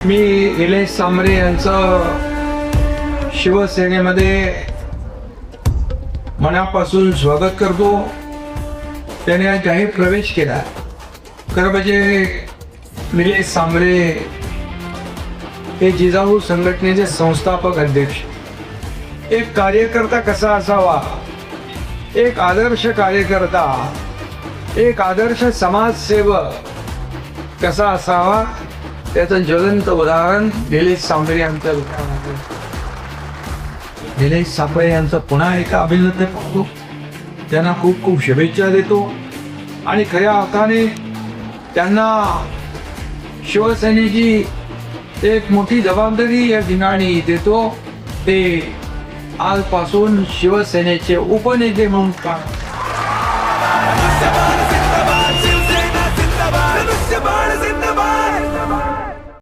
मी निलेश सांबरे यांचं शिवसेनेमध्ये मनापासून स्वागत करतो. त्याने आज जाहीर प्रवेश केला. खरं म्हणजे निलेश सांबरे हे जिजाऊ संघटनेचे संस्थापक अध्यक्ष. एक कार्यकर्ता कसा असावा, एक आदर्श कार्यकर्ता, एक आदर्श समाजसेवक कसा असावा, त्याचं ज्वलंत उदाहरण निलेश सांबरे यांचं उदाहरण आहे. निलेश सांबरे यांचं पुन्हा एका अभिनंदन करतो. त्यांना खूप खूप शुभेच्छा देतो आणि खऱ्या अर्थाने त्यांना शिवसेनेची एक मोठी जबाबदारी या ठिकाणी देतो. ते आजपासून शिवसेनेचे उपनेते म्हणून काम